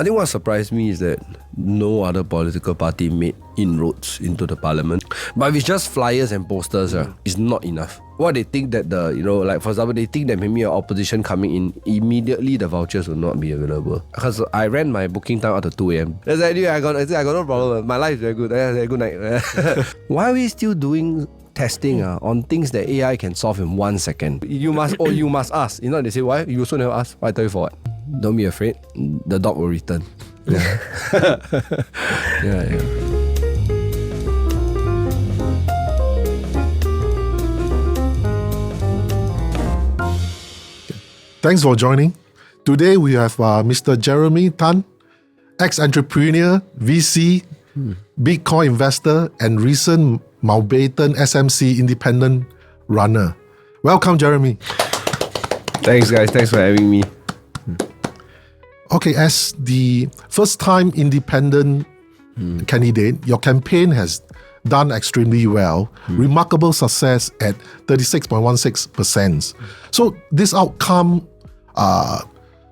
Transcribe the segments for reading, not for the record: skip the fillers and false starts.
I think what surprised me is that no other political party made inroads into the parliament. But if it's just flyers and posters, it's not enough. What they think that like for example, they think that maybe an opposition coming in, immediately the vouchers will not be available. Because I ran my booking time up to 2 a.m. That's like, I got no problem. My life is very good. Good night. Why are we still doing testing on things that AI can solve in 1 second? You must ask. You know, they say, why? You also never ask. Why I tell you for what? Don't be afraid. The dog will return. Yeah. yeah. Thanks for joining. Today we have MrJeremy Tan, ex-entrepreneur, VC, Bitcoin investor, and recent Mountbatten SMC Independent runner. Welcome, Jeremy. Thanks, guys. Thanks for having me. Okay, as the first-time independent candidate, your campaign has done extremely well. Remarkable success at 36.16%. So this outcome,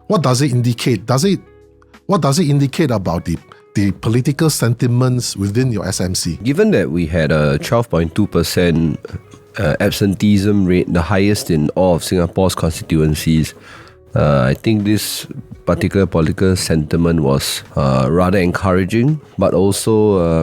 what does it indicate? What does it indicate about the political sentiments within your SMC? Given that we had a 12.2% absenteeism rate, the highest in all of Singapore's constituencies, I think this particular political sentiment was rather encouraging, but also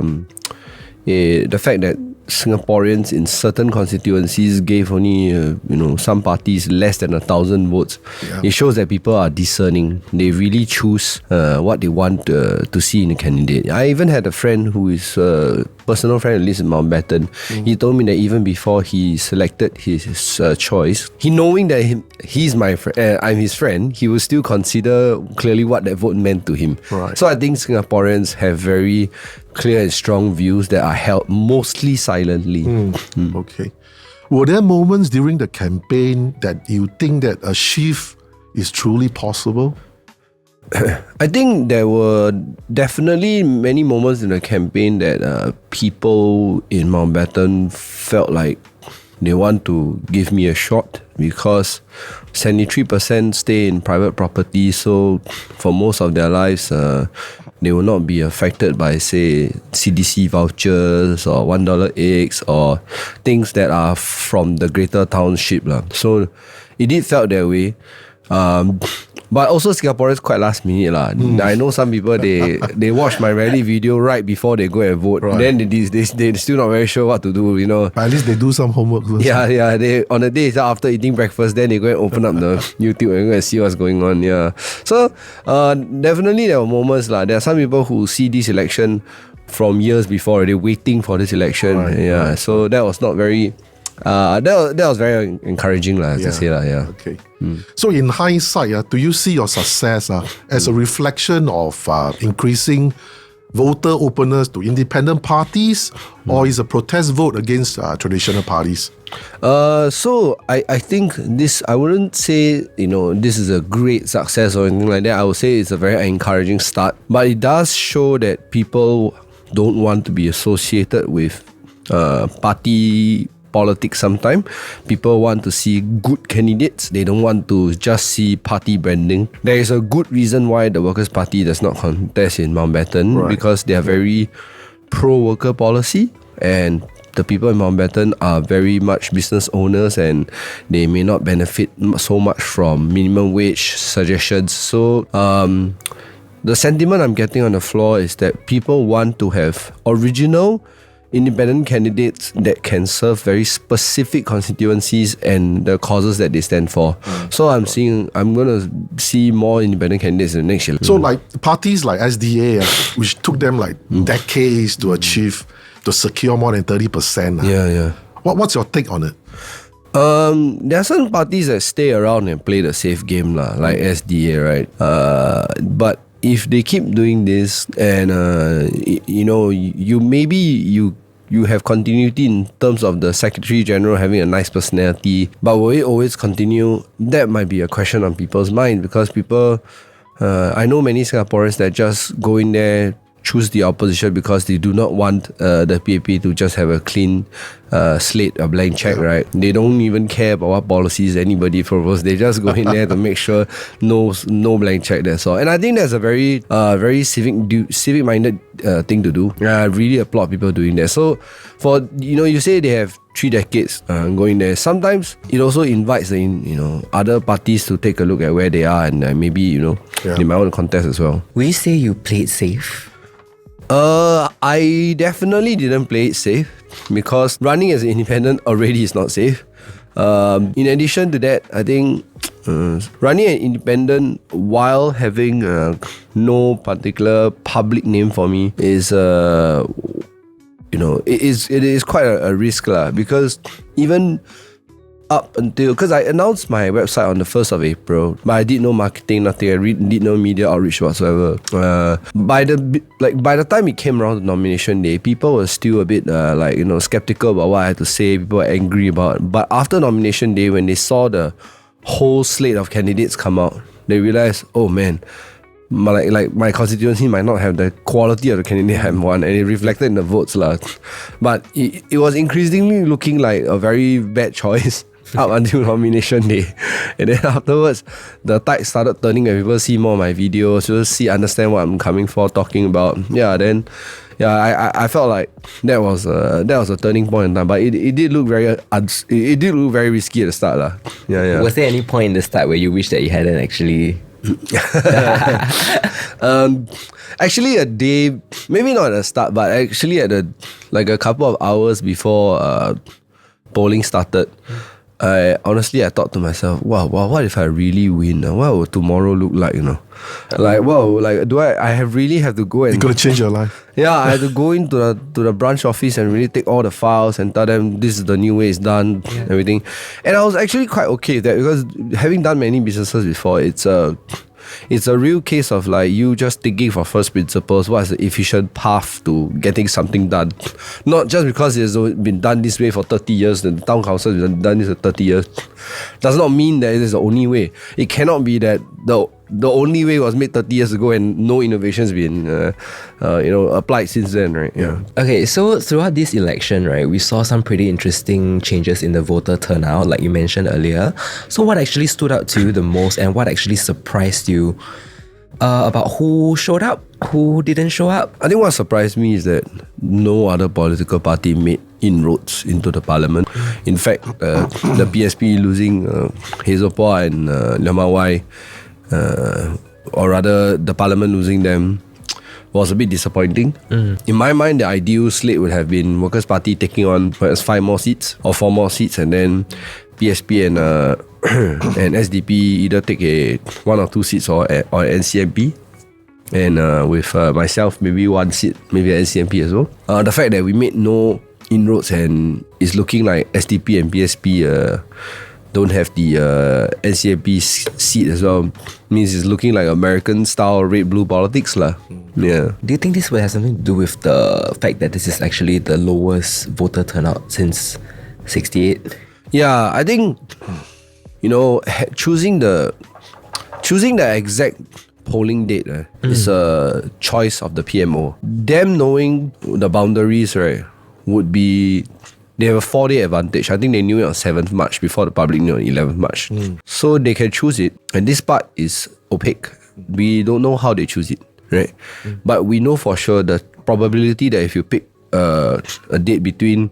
the fact that Singaporeans in certain constituencies gave only some parties less than 1,000 votes. It shows that people are discerning. They really choose what they want to see in a candidate. I even had a friend who is a personal friend who lives in Mountbatten. He told me that even before he selected his choice, he knowing that he's my friend, I'm his friend, he will still consider clearly what that vote meant to him. Right. So I think Singaporeans have very clear and strong views that are held mostly silently. Okay. Were there moments during the campaign that you think that a shift is truly possible? I think there were definitely many moments in the campaign that people in Mountbatten felt like they want to give me a shot, because 73% stay in private property, so for most of their lives they will not be affected by, say, CDC vouchers or $1 eggs or things that are from the greater township. So it did felt that way. But also Singaporeans quite last minute. I know some people, they watch my rally video right before they go and vote. Right. Then they still not very sure what to do, But at least they do some homework first. Yeah. They on the day after eating breakfast, then they go and open up the YouTube and go and see what's going on. Yeah. So definitely there were moments. There are some people who see this election from years before already, waiting for this election. Right, yeah. right. So that was not very that was very encouraging, to say that. Yeah. Okay. So in hindsight, do you see your success as a reflection of increasing voter openness to independent parties, or is a protest vote against traditional parties? So I think this, I wouldn't say this is a great success or anything like that. I would say it's a very encouraging start, but it does show that people don't want to be associated with party politics sometimes. People want to see good candidates. They don't want to just see party branding. There is a good reason why the Workers' Party does not contest in Mountbatten, right, because they are very pro-worker policy, and the people in Mountbatten are very much business owners, and they may not benefit so much from minimum wage suggestions. So the sentiment I'm getting on the floor is that people want to have original independent candidates that can serve very specific constituencies and the causes that they stand for. So I'm going to see more independent candidates in the next year. So like parties like SDA, which took them like decades to achieve, to secure more than 30%. Yeah. What's your take on it? There are some parties that stay around and play the safe game, like SDA, right? But if they keep doing this, and you have continuity in terms of the Secretary General having a nice personality, but will it always continue? That might be a question on people's mind, because people, I know many Singaporeans that just go in there choose the opposition because they do not want the PAP to just have a clean slate, a blank check, right? They don't even care about what policies anybody proposes. They just go in there to make sure no blank check, that's all. And I think that's a very civic-minded thing to do. I really applaud people doing that. So for, you say they have 3 decades going there. Sometimes it also invites other parties to take a look at where they are and maybe they might want to contest as well. Will you say you played safe? I definitely didn't play it safe because running as an independent already is not safe. In addition to that, I think running an independent while having no particular public name for me is it is quite a risk lah, because even up until, because I announced my website on the 1st of April, but I did no marketing, nothing. I did no media outreach whatsoever. By the time it came around to nomination day, people were still a bit skeptical about what I had to say. People were angry about. But after nomination day, when they saw the whole slate of candidates come out, they realized, oh man, my constituency might not have the quality of the candidate I want, and it reflected in the votes lah. But it was increasingly looking like a very bad choice up until nomination day. And then afterwards, the tide started turning when people see more of my videos, understand what I'm coming for, talking about. I felt like that was a turning point in time. But it did look very risky at the start lah. Yeah. Was there any point in the start where you wish that you hadn't actually? Actually, a day, maybe not at the start, but actually at a couple of hours before polling started, I thought to myself, wow, what if I really win? What will tomorrow look like? Do I really have to go and... You're going to change your life. Yeah, I had to go into the branch office and really take all the files and tell them this is the new way it's done, everything. And I was actually quite okay with that, because having done many businesses before, it's a real case of you just thinking for first principles, what is the efficient path to getting something done. Not just because it's been done this way for 30 years, the town council has done this for 30 years, does not mean that it is the only way. It cannot be that the only way was made 30 years ago and no innovations been applied since then, right? Yeah. Okay, so throughout this election, right, we saw some pretty interesting changes in the voter turnout, like you mentioned earlier. So what actually stood out to you the most, and what actually surprised you about who showed up, who didn't show up? I think what surprised me is that no other political party made inroads into the parliament. In fact, the PSP losing Hazel Paul and Lemah Wai, or rather the parliament losing them, was a bit disappointing. In my mind, the ideal slate would have been Workers' Party taking on perhaps 5 more seats or 4 more seats, and then PSP and and SDP either take 1 or 2 seats or NCMP, and with myself maybe 1 seat, maybe NCMP as well. The fact that we made no inroads and it's looking like SDP and PSP don't have the NCMP seat as well means it's looking like American style red-blue politics lah. Yeah. Do you think this will have something to do with the fact that this is actually the lowest voter turnout since 68? Yeah, I think choosing the exact polling date is a choice of the PMO. Them knowing the boundaries, right, would be... They have a 4-day advantage. I think they knew it on 7th March before the public knew on 11th March. So they can choose it. And this part is opaque. We don't know how they choose it, right? But we know for sure the probability that if you pick a date between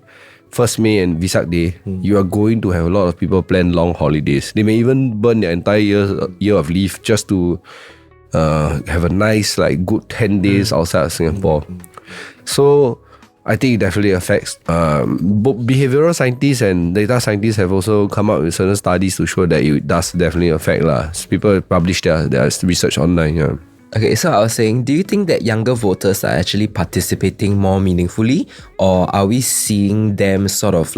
1st May and Vesak Day, you are going to have a lot of people plan long holidays. They may even burn their entire year of leave just to have a nice, good 10 days outside of Singapore. So I think it definitely affects. Both behavioral scientists and data scientists have also come up with certain studies to show that it does definitely affect lah. People publish their research online. Yeah. Okay, so I was saying, do you think that younger voters are actually participating more meaningfully, or are we seeing them sort of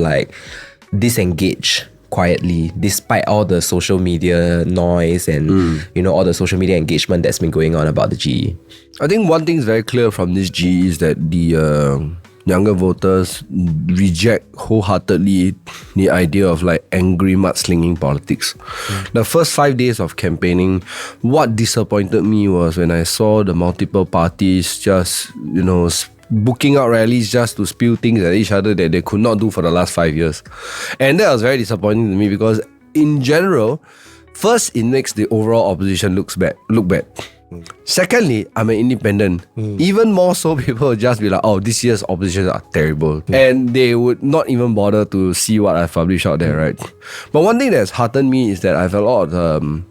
disengage quietly despite all the social media noise and all the social media engagement that's been going on about the GE? I think one thing is very clear from this GE is that younger voters reject wholeheartedly the idea of like angry mudslinging politics. The first 5 days of campaigning, what disappointed me was when I saw the multiple parties just, booking out rallies just to spew things at each other that they could not do for the last 5 years. And that was very disappointing to me because in general, first, it makes the overall opposition look bad. Secondly, I'm an independent. Even more so, people will just be like, oh, this year's oppositions are terrible. And they would not even bother to see what I've published out there, right? But one thing that's heartened me is that I have a lot of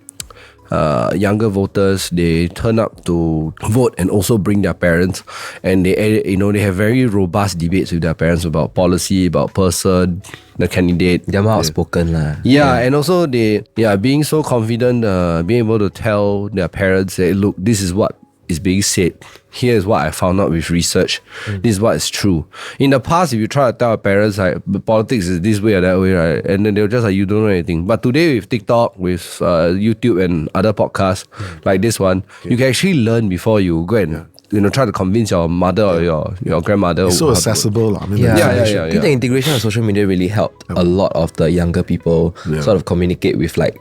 younger voters. They turn up to vote and also bring their parents, and they have very robust debates with their parents about policy, about person, the candidate. They're more outspoken lah. Yeah, and also being so confident, being able to tell their parents that, look, this is what is being said. Here is what I found out with research. This is what is true. In the past, if you try to tell our parents like politics is this way or that way, right, and then they'll just like, you don't know anything. But today with TikTok, with YouTube and other podcasts like this one, you can actually learn before you go and try to convince your mother or your grandmother. It's so accessible. I mean, I think the integration of social media really helped a lot of the younger people sort of communicate with like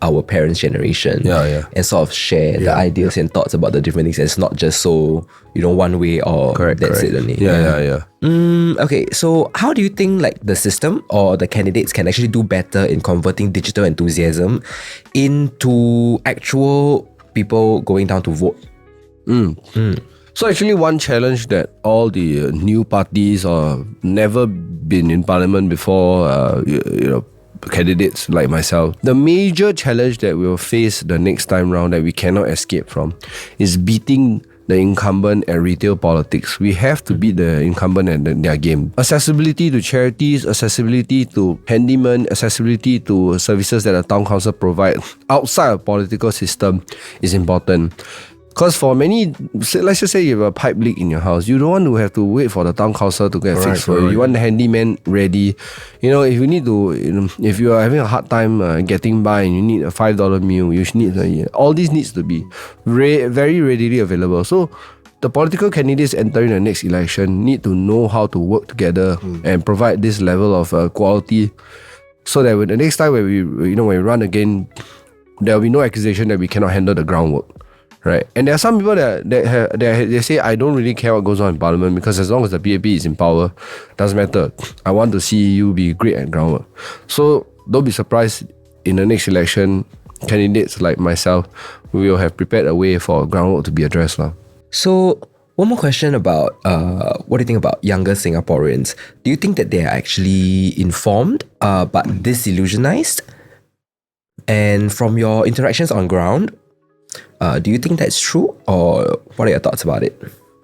our parents' generation and sort of share the ideas and thoughts about the different things. It's not just so one way or that's it only. Okay, so how do you think like the system or the candidates can actually do better in converting digital enthusiasm into actual people going down to vote? So actually one challenge that all the new parties or never been in parliament before, candidates like myself, the major challenge that we will face the next time round that we cannot escape from is beating the incumbent at retail politics. We have to beat the incumbent at their game. Accessibility to charities, accessibility to handymen, accessibility to services that the town council provide outside of political system is important. Because for many, let's just say you have a pipe leak in your house, you don't want to have to wait for the town council to get fixed for you. You want the handyman ready. If you need to, if you are having a hard time getting by and you need a $5 meal, you should need all this needs to be very readily available. So the political candidates entering the next election need to know how to work together and provide this level of quality, so that when the next time when we run again, there will be no accusation that we cannot handle the groundwork. Right, and there are some people that they say, I don't really care what goes on in parliament because as long as the PAP is in power, doesn't matter. I want to see you be great at groundwork. So don't be surprised in the next election, candidates like myself, we will have prepared a way for groundwork to be addressed now. So one more question about what do you think about younger Singaporeans? Do you think that they are actually informed but disillusionized? And from your interactions on ground, do you think that's true, or what are your thoughts about it?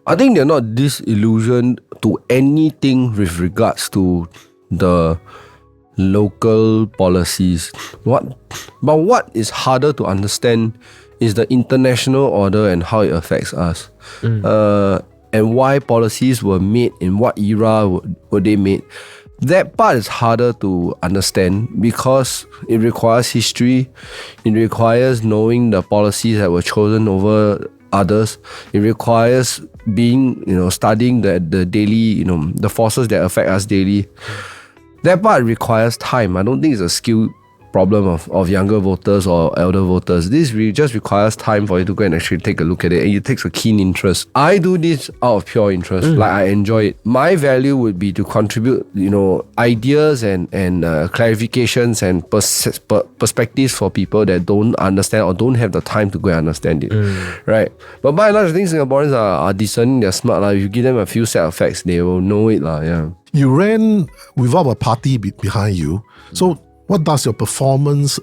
I think they're not disillusioned to anything with regards to the local policies. But what is harder to understand is the international order and how it affects us. And why policies were made, in what era were they made. That part is harder to understand because it requires history. It requires knowing the policies that were chosen over others. It requires studying the daily, the forces that affect us daily. That part requires time. I don't think it's a skill problem of younger voters or elder voters. This just requires time for you to go and actually take a look at it, and it takes a keen interest. I do this out of pure interest. Like, I enjoy it. My value would be to contribute, ideas and clarifications and perspectives for people that don't understand or don't have the time to go and understand it. Right? But by and large, I think Singaporeans are discerning, they're smart. If you give them a few set of facts, they will know it. You ran without a party behind you. So what does your performance,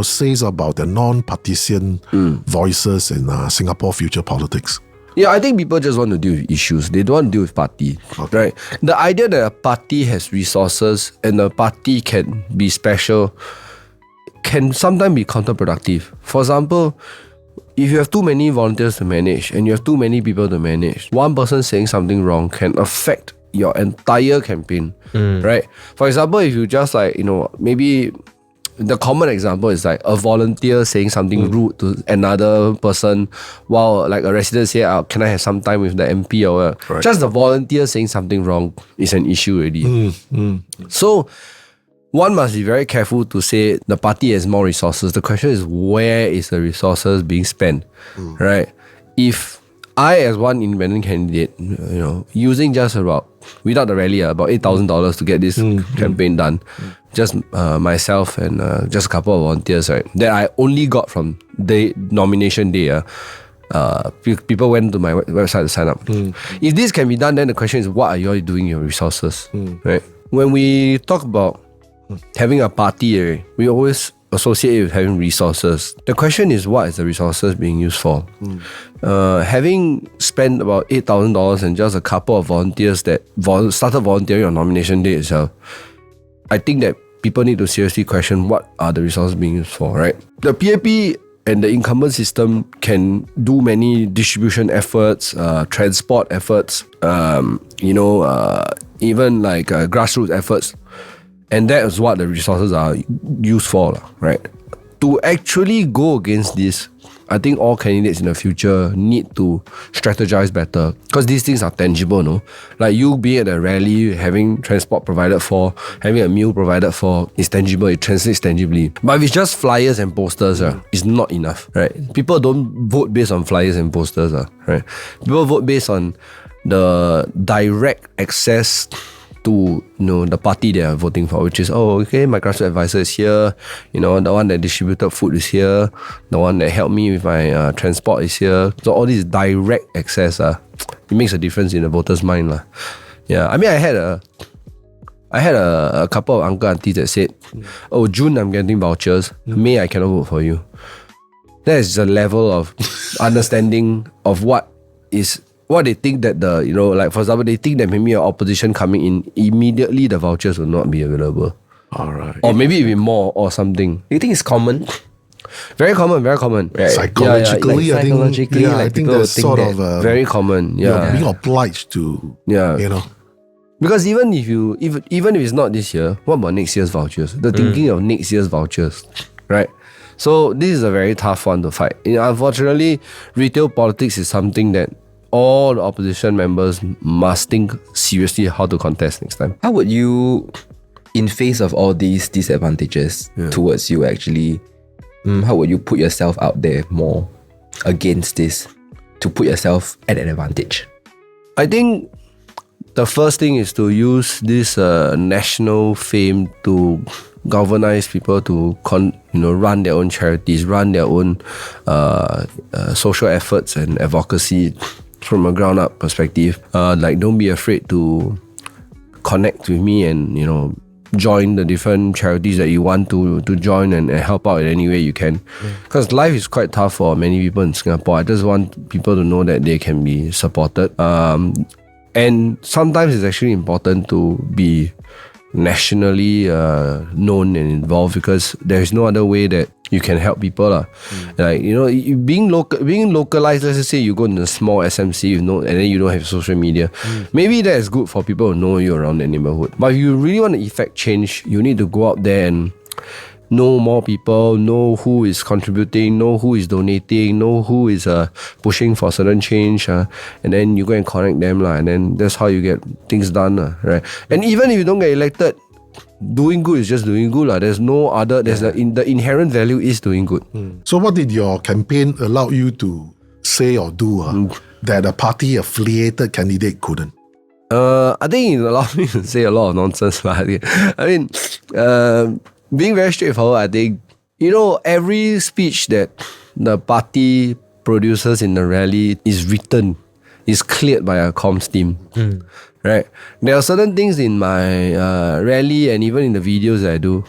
says about the non-partisan voices in Singapore future politics? Yeah, I think people just want to deal with issues. They don't want to deal with party, right? The idea that a party has resources and a party can be special can sometimes be counterproductive. For example, if you have too many volunteers to manage and you have too many people to manage, one person saying something wrong can affect your entire campaign, right? For example, if you just maybe the common example is like a volunteer saying something rude to another person, while like a resident say, can I have some time with the MP or whatever. Right. Just the volunteer saying something wrong is an issue already. So one must be very careful to say the party has more resources. The question is, where is the resources being spent, right? If I, as one independent candidate, using just without the rally, about $8,000 to get this campaign done, just myself and just a couple of volunteers, right, that I only got from the nomination day. People went to my website to sign up. If this can be done, then the question is, what are you all doing your resources, right? When we talk about having a party, we always associate it with having resources. The question is, what is the resources being used for? Having spent about $8,000 and just a couple of volunteers that started volunteering on nomination day itself, I think that people need to seriously question what are the resources being used for, right? The PAP and the incumbent system can do many distribution efforts, transport efforts, even like grassroots efforts. And that is what the resources are used for, right? To actually go against this, I think all candidates in the future need to strategize better, because these things are tangible, no? Like you being at a rally, having transport provided for, having a meal provided for is tangible, it translates tangibly. But if it's just flyers and posters, it's not enough, right? People don't vote based on flyers and posters, right? People vote based on the direct access to the party they are voting for, which is, my grassroots advisor is here, the one that distributed food is here, the one that helped me with my transport is here. So all this direct access, it makes a difference in the voters' mind. Yeah, I mean, I had a couple of uncle aunties that said, June I'm getting vouchers, May I cannot vote for you. That is the level of understanding of what they think that like for example, they think that maybe an opposition coming in, immediately the vouchers will not be available. Alright. Or maybe even more or something. You think it's common? Very common. Right. Psychologically, I think that's sort of very common. being obliged to. Because even if it's not this year, what about next year's vouchers? The thinking of next year's vouchers, right? So this is a very tough one to fight. Unfortunately, retail politics is something that all the opposition members must think seriously how to contest next time. How would you, in face of all these disadvantages towards you actually, how would you put yourself out there more against this to put yourself at an advantage? I think the first thing is to use this national fame to galvanize people to run their own charities, run their own social efforts and advocacy from a ground up perspective. Like, don't be afraid to connect with me and join the different charities that you want to join and help out in any way you can, because life is quite tough for many people in Singapore. I just want people to know that they can be supported, and sometimes it's actually important to be nationally known and involved, because there is no other way that you can help people. Like, being localized, let's just say you go in a small SMC, and then you don't have social media. Maybe that is good for people who know you around the neighborhood. But if you really want to effect change, you need to go out there and know more people, know who is contributing, know who is donating, know who is pushing for certain change, and then you go and connect them, and then that's how you get things done, right? And even if you don't get elected, doing good is just doing good. There's no other, the inherent value is doing good. So what did your campaign allow you to say or do that a party affiliated candidate couldn't? I think it allowed me to say a lot of nonsense. I mean, being very straightforward, I think, every speech that the party produces in the rally is written, is cleared by a comms team. Right? There are certain things in my rally and even in the videos that I do,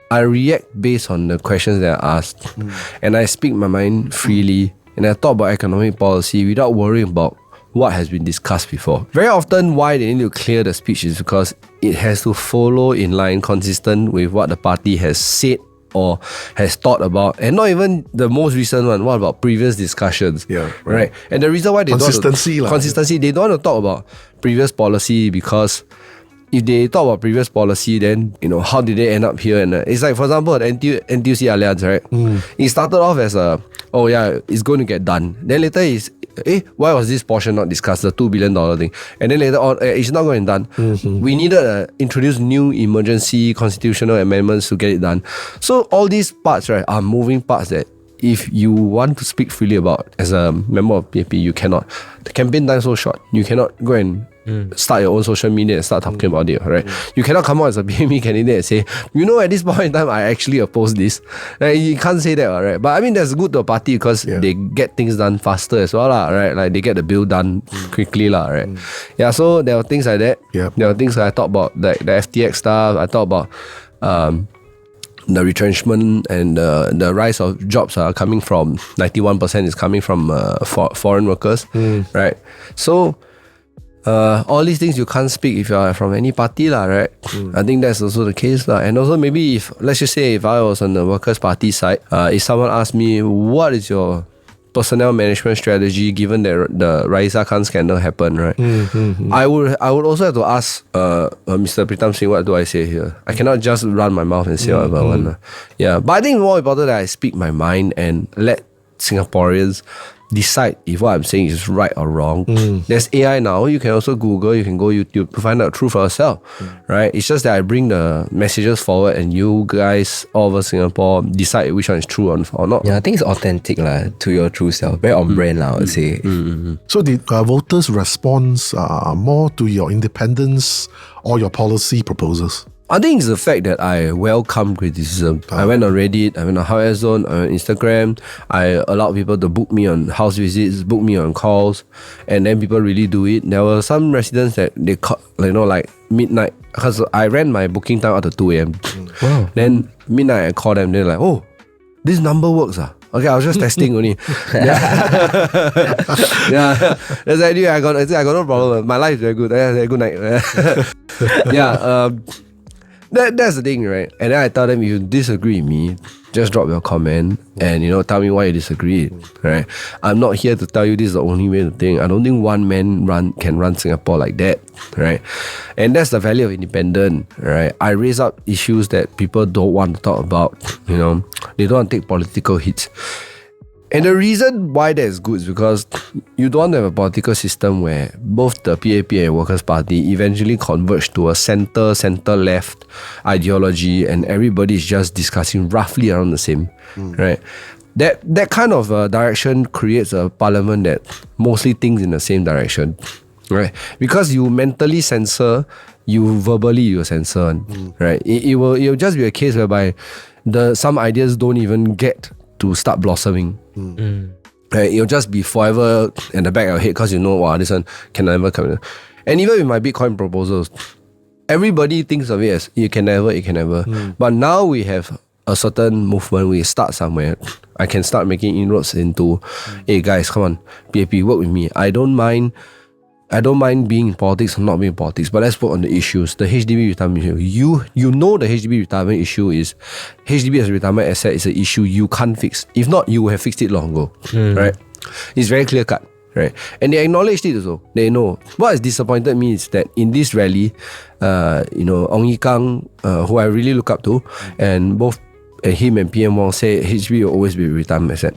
I react based on the questions that are asked. And I speak my mind freely, and I talk about economic policy without worrying about what has been discussed before. Very often, why they need to clear the speech is because it has to follow in line, consistent with what the party has said or has thought about, and not even the most recent one. What about previous discussions? Yeah, right. And the reason why they consistency, they don't want to talk about previous policy because if they talk about previous policy, then how did they end up here? And it's like, for example, at NTUC Alliance, right? It started off as it's going to get done. Then later is, why was this portion not discussed? The $2 billion thing. And then later on, it's not going done. We needed to introduce new emergency constitutional amendments to get it done. So all these parts, right, are moving parts that if you want to speak freely about as a member of PAP, you cannot. The campaign time is so short. You cannot go and start your own social media and start talking about it, right? You cannot come out as a PAP candidate and say, at this point in time, I actually oppose this. You can't say that, right? But I mean, that's good to a party because they get things done faster as well, right? Like they get the bill done quickly, right? Yeah, so there are things like that. Yep. There are things that I talk about, like the FTX stuff. I talk about the retrenchment and the rise of jobs are coming from 91% is coming from foreign workers, right? So all these things you can't speak if you are from any party, right? I think that's also the case, and also maybe let's just say if I was on the Workers' Party side, if someone asked me what is your personnel management strategy given that the Raisa Khan scandal happened, right? I would also have to ask Mr. Pritam Singh, what do I say here? I cannot just run my mouth and say whatever I want. Yeah, but I think it's more important that I speak my mind and let Singaporeans decide if what I'm saying is right or wrong. There's AI now. You can also Google, you can go YouTube to find out the truth for yourself, right? It's just that I bring the messages forward and you guys all over Singapore decide which one is true or not. Yeah, I think it's authentic to your true self. Very on brand, I would say. So did voters respond more to your independence or your policy proposals? I think it's the fact that I welcome criticism. I went on Reddit, I went on Zone, I went on Instagram. I allowed people to book me on house visits, book me on calls, and then people really do it. There were some residents that they called, like midnight, because I ran my booking time up to 2 a.m. Wow. Then midnight I called them, they're like, oh, this number works. Okay, I was just testing only. Yeah. That's the idea. I got no problem. My life is very good. Good night. That's the thing, right? And then I tell them, if you disagree with me, just drop your comment and tell me why you disagree, right? I'm not here to tell you this is the only way to think. I don't think one man can run Singapore like that, right? And that's the value of independent, right? I raise up issues that people don't want to talk about, they don't want to take political hits. And the reason why that is good is because you don't have a political system where both the PAP and Workers' Party eventually converge to a center-left ideology and everybody is just discussing roughly around the same, right? That kind of direction creates a parliament that mostly thinks in the same direction, right? Because you mentally censor, you verbally censor, right? It will just be a case whereby some ideas don't even get to start blossoming. Right? It'll just be forever in the back of your head because this one can never come in. And even with my Bitcoin proposals, everybody thinks of it as it can never. But now we have a certain movement, we start somewhere. I can start making inroads into, hey guys, come on, PAP, work with me. I don't mind being in politics or not being in politics, but let's work on the issues. The HDB retirement issue. You know the HDB retirement issue is HDB as a retirement asset is an issue you can't fix. If not, you would have fixed it long ago. Right? It's very clear cut. Right? And they acknowledged it also. They know. What has disappointed me is that in this rally, Ong Yi Kang, who I really look up to, and both him and PM Wong say HDB will always be a retirement asset.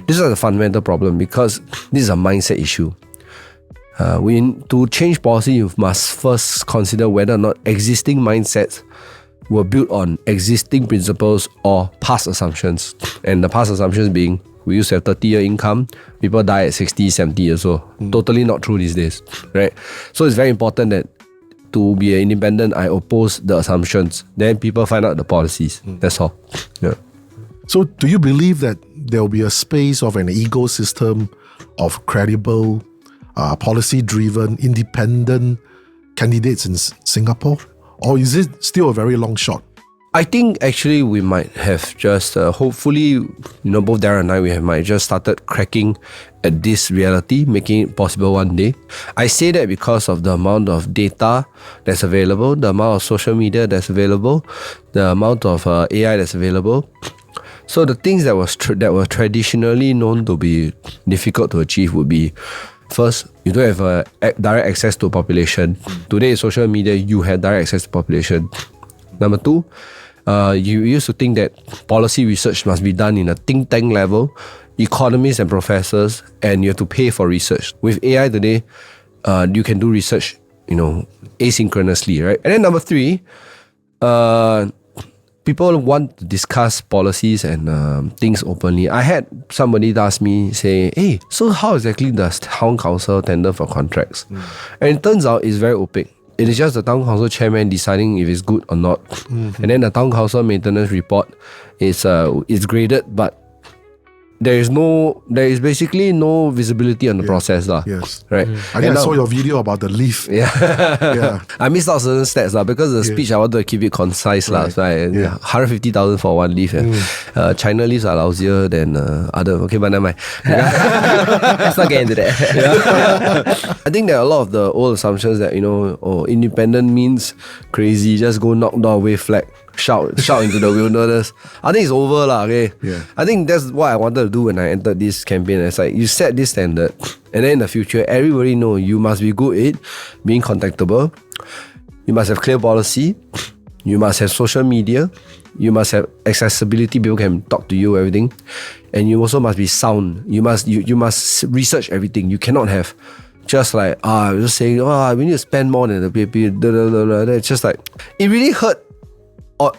This is a fundamental problem because this is a mindset issue. To change policy, you must first consider whether or not existing mindsets were built on existing principles or past assumptions. And the past assumptions being, we used to have 30-year income, people die at 60, 70 years old. Totally not true these days, right? So it's very important that to be an independent, I oppose the assumptions. Then people find out the policies. That's all. Yeah. So do you believe that there will be a space of an ecosystem of credible, policy-driven, independent candidates in Singapore? Or is it still a very long shot? I think actually we might have just, hopefully, both Darren and I, might just started cracking at this reality, making it possible one day. I say that because of the amount of data that's available, the amount of social media that's available, the amount of AI that's available. So the things that were traditionally known to be difficult to achieve would be First, you don't have direct access to population. Today, social media, you have direct access to population. Number two, you used to think that policy research must be done in a think tank level, economists and professors, and you have to pay for research. With AI today, you can do research, asynchronously, right? And then number three, people want to discuss policies and things openly. I had somebody ask me, say, hey, so how exactly does town council tender for contracts? And it turns out it's very opaque. It is just the town council chairman deciding if it's good or not. And then the town council maintenance report is graded, but there is basically no visibility on the process. Yes. Right. I think I saw your video about the leaf. Yeah. I missed out certain stats because the speech I wanted to keep it concise. Right. 150,000 for one leaf. China leaves are lousier than other. Okay, but never mind. Let's not get into that. I think there are a lot of the old assumptions that, independent means crazy, just go knock door, wave flag, shout into the wilderness. I think it's over okay? I think that's what I wanted to do when I entered this campaign. It's like you set this standard, and then in the future, everybody know you must be good at being contactable. You must have clear policy. You must have social media. You must have accessibility. People can talk to you, everything. And you also must be sound. You must research everything. You cannot have just like just saying we need to spend more than the PAP. It's just like it really hurt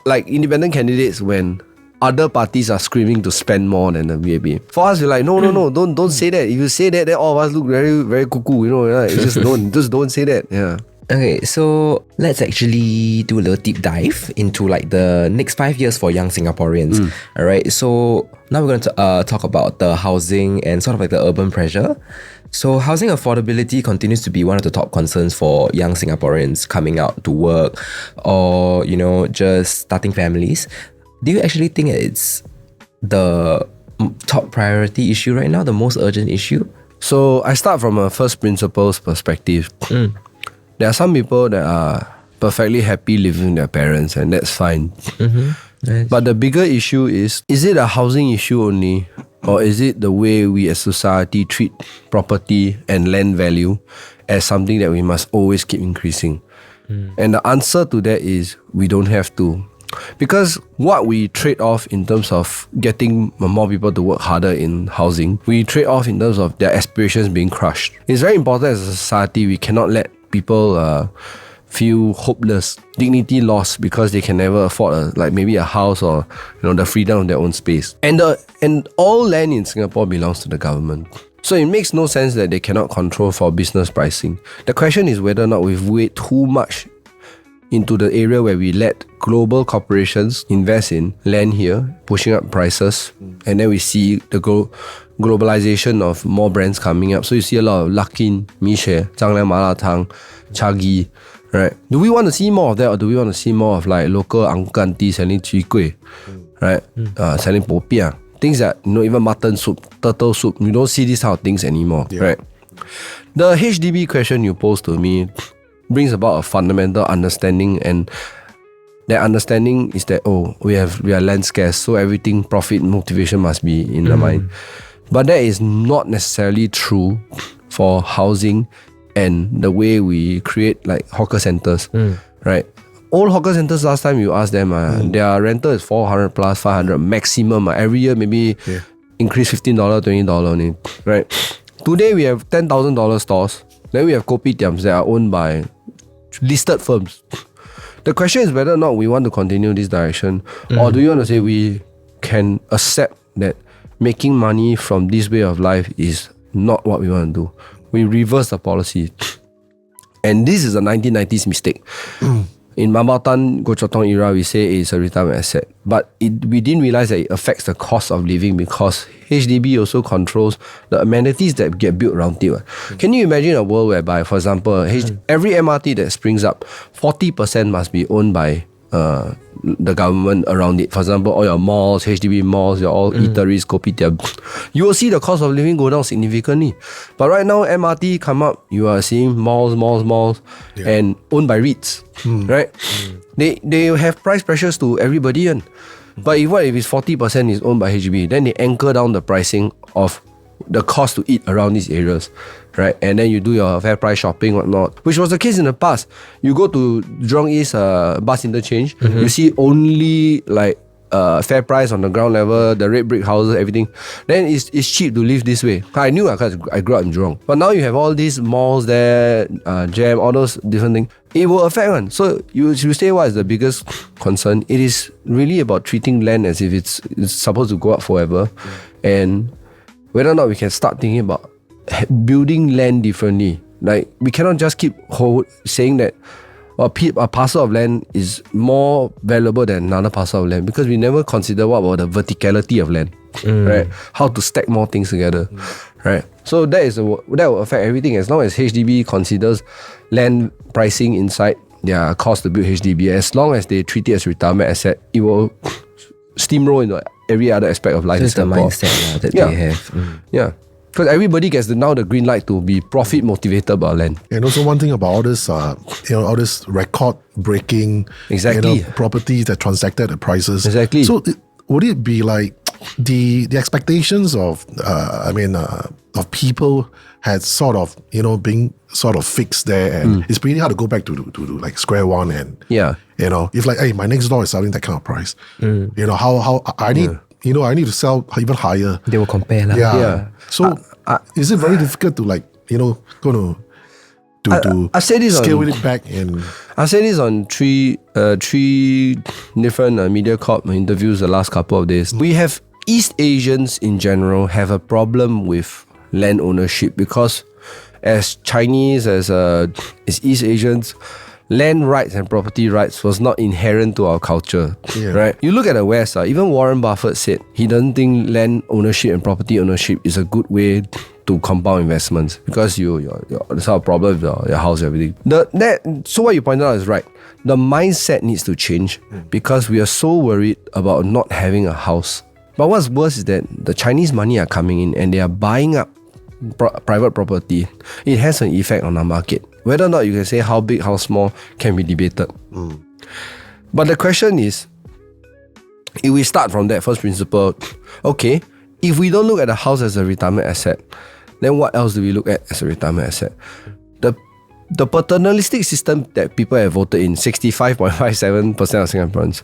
like independent candidates when other parties are screaming to spend more than the VAP. For us, we're like, no, don't say that. If you say that, then all of us look very, very cuckoo. Just don't say that. Yeah. Okay, so let's actually do a little deep dive into like the next 5 years for young Singaporeans. All right, so now we're going to talk about the housing and sort of like the urban pressure. So housing affordability continues to be one of the top concerns for young Singaporeans coming out to work or, just starting families. Do you actually think it's the top priority issue right now, the most urgent issue? So I start from a first principles perspective. There are some people that are perfectly happy living with their parents, and that's fine. Nice. But the bigger issue is it a housing issue only, or is it the way we as society treat property and land value as something that we must always keep increasing? And the answer to that is we don't have to. Because what we trade off in terms of getting more people to work harder in housing, we trade off in terms of their aspirations being crushed. It's very important as a society, we cannot let people feel hopeless, dignity lost because they can never afford maybe a house or the freedom of their own space. And all land in Singapore belongs to the government. So it makes no sense that they cannot control for business pricing. The question is whether or not we've weighed too much into the area where we let global corporations invest in land here, pushing up prices, and then we see the globalization of more brands coming up. So you see a lot of Luckin, Miche, Zhangliang Malatang, Chagi, right? Do we want to see more of that, or do we want to see more of like local uncle auntie selling chwee kueh, right? Selling popiah, things that even mutton soup, turtle soup. You don't see these kind of things anymore, right? The HDB question you posed to me brings about a fundamental understanding, and that understanding is that we are land scarce, so everything profit motivation must be in the mind. But that is not necessarily true for housing and the way we create like hawker centers, right? Old hawker centers, last time you ask them, their rental is 400 plus 500 maximum. Every year maybe increase $15, $20 only, right? Today we have $10,000 stores. Then we have kopitiams that are owned by listed firms. The question is whether or not we want to continue this direction, or do you want to say we can accept that making money from this way of life is not what we want to do. We reverse the policy. And this is a 1990s mistake. In Mountbatten Goh Chok Tong era, we say it's a retirement asset. But we didn't realize that it affects the cost of living because HDB also controls the amenities that get built around it. Can you imagine a world whereby, for example, every MRT that springs up, 40% must be owned by the government around it. For example, all your malls, HDB malls, your all eateries, kopitiam. You will see the cost of living go down significantly. But right now, MRT come up, you are seeing malls, and owned by REITs, right? They have price pressures to everybody. But what if it's 40% is owned by HDB? Then they anchor down the pricing of the cost to eat around these areas, right? And then you do your fair price shopping, whatnot, which was the case in the past. You go to Jurong East bus interchange, you see only like fair price on the ground level, the red brick houses, everything. Then it's cheap to live this way. I knew because I grew up in Jurong. But now you have all these malls there, jam, all those different things. It will affect one. So you say what is the biggest concern? It is really about treating land as if it's supposed to go up forever, and whether or not we can start thinking about building land differently. Like we cannot just keep saying that a parcel of land is more valuable than another parcel of land, because we never consider what about the verticality of land, right? How to stack more things together, right? So that will affect everything. As long as HDB considers land pricing inside their cost to build HDB, as long as they treat it as retirement asset, it will steamroll into every other aspect of life. Just the mindset that they have. Yeah. Because everybody gets now the green light to be profit motivated about land. And also one thing about all this, all this record breaking, properties that transacted at prices. Exactly. So would it be like the expectations of of people had sort of being sort of fixed there, and it's pretty hard to go back to like square one, and if like, hey, my next door is selling that kind of price, how I need. I need to sell even higher. They will compare. Yeah. So is it very difficult to like, to scale it back? And I said this on three different MediaCorp interviews the last couple of days. We have East Asians in general have a problem with land ownership, because as Chinese, as East Asians, land rights and property rights was not inherent to our culture, right? You look at the West, even Warren Buffett said he doesn't think land ownership and property ownership is a good way to compound investments, because there's a problem with your house and everything. So what you pointed out is right. The mindset needs to change, because we are so worried about not having a house. But what's worse is that the Chinese money are coming in and they are buying up private property. It has an effect on our market. Whether or not you can say how big, how small can be debated. But the question is, if we start from that first principle, okay, if we don't look at the house as a retirement asset, then what else do we look at as a retirement asset? The paternalistic system that people have voted in, 65.57% of Singaporeans,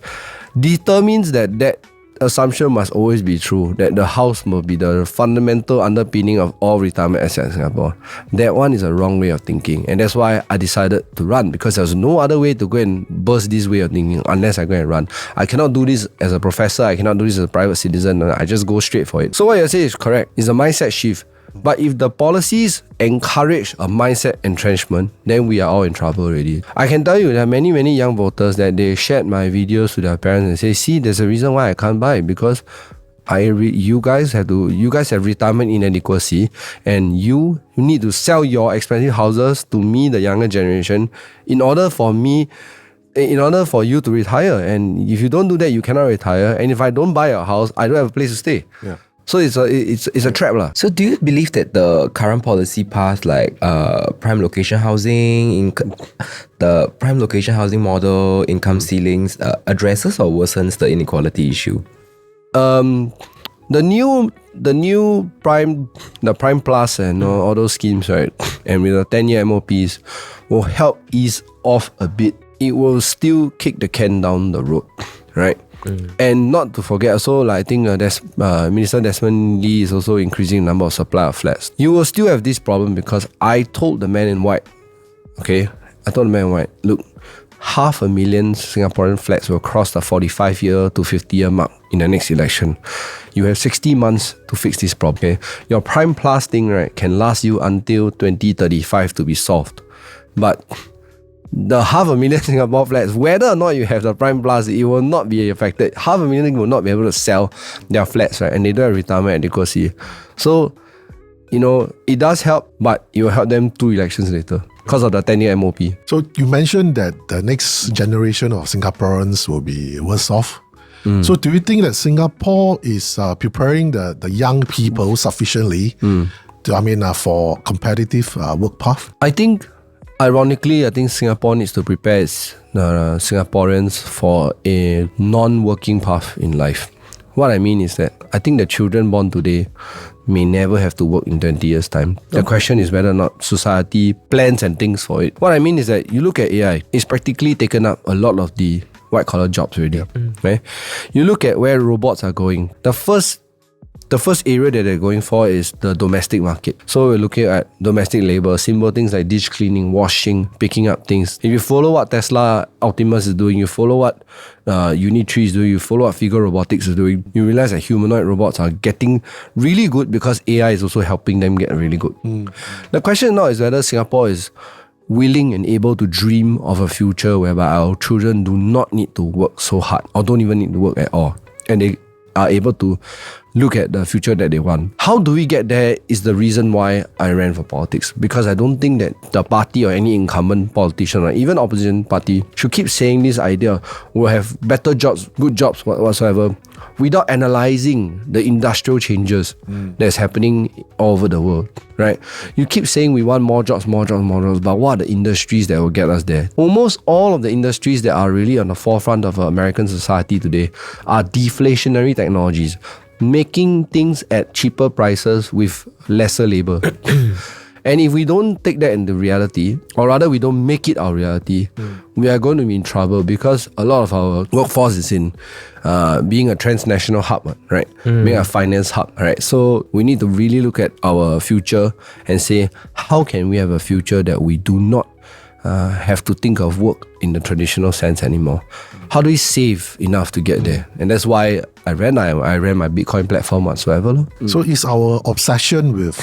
determines that assumption must always be true, that the house must be the fundamental underpinning of all retirement assets in Singapore. That one is a wrong way of thinking, and that's why I decided to run, because there's no other way to go and burst this way of thinking unless I go and run. I cannot do this as a professor, I cannot do this as a private citizen, I just go straight for it. So what you say is correct, it's a mindset shift. But if the policies encourage a mindset entrenchment, then we are all in trouble already. I can tell you there are many, many young voters that they shared my videos to their parents and say, see, there's a reason why I can't buy, because you guys have retirement inadequacy, and you need to sell your expensive houses to me, the younger generation, in order for you to retire. And if you don't do that, you cannot retire. And if I don't buy a house, I don't have a place to stay. Yeah. So it's a trap lah. So do you believe that the current policy path, like prime location housing, the prime location housing model, income ceilings, addresses or worsens the inequality issue? The new prime plus and all those schemes, right, and with the 10-year MOPs will help ease off a bit. It will still kick the can down the road, right? And not to forget also, like, I think Minister Desmond Lee is also increasing the number of supply of flats. You will still have this problem, because I told the man in white, look, 500,000 Singaporean flats will cross the 45-year to 50-year mark in the next election. You have 60 months to fix this problem. Okay? Your prime plus thing, right, can last you until 2035 to be solved. But the 500,000 Singapore flats, whether or not you have the prime plus, it will not be affected. 500,000 will not be able to sell their flats, right? And they don't have retirement adequacy. So, it does help, but it will help them 2 elections later because of the 10-year MOP. So you mentioned that the next generation of Singaporeans will be worse off. So do you think that Singapore is preparing the young people sufficiently for competitive work path? Ironically, I think Singapore needs to prepare its Singaporeans for a non-working path in life. What I mean is that I think the children born today, may never have to work in 20 years' time. The question is whether or not society plans and thinks for it. What I mean is that you look at AI, it's practically taken up a lot of the white-collar jobs already. Right? You look at where robots are going. The first area that they're going for is the domestic market. So we're looking at domestic labor, simple things like dish cleaning, washing, picking up things. If you follow what Tesla Optimus is doing, you follow what Unitree is doing, you follow what Figure Robotics is doing, you realize that humanoid robots are getting really good because AI is also helping them get really good. The question now is whether Singapore is willing and able to dream of a future whereby our children do not need to work so hard or don't even need to work at all. And they are able to look at the future that they want. How do we get there is the reason why I ran for politics. Because I don't think that the party or any incumbent politician or even opposition party should keep saying this idea, we'll have better jobs, good jobs, whatsoever, without analysing the industrial changes that's happening all over the world, right? You keep saying we want more jobs, but what are the industries that will get us there? Almost all of the industries that are really on the forefront of American society today are deflationary technologies, making things at cheaper prices with lesser labor. And if we don't take that into reality, or rather we don't make it our reality, we are going to be in trouble because a lot of our workforce is in being a transnational hub, right? Being a finance hub, right? So we need to really look at our future and say, how can we have a future that we do not have to think of work in the traditional sense anymore? How do we save enough to get there? And that's why I ran my Bitcoin platform whatsoever. So is our obsession with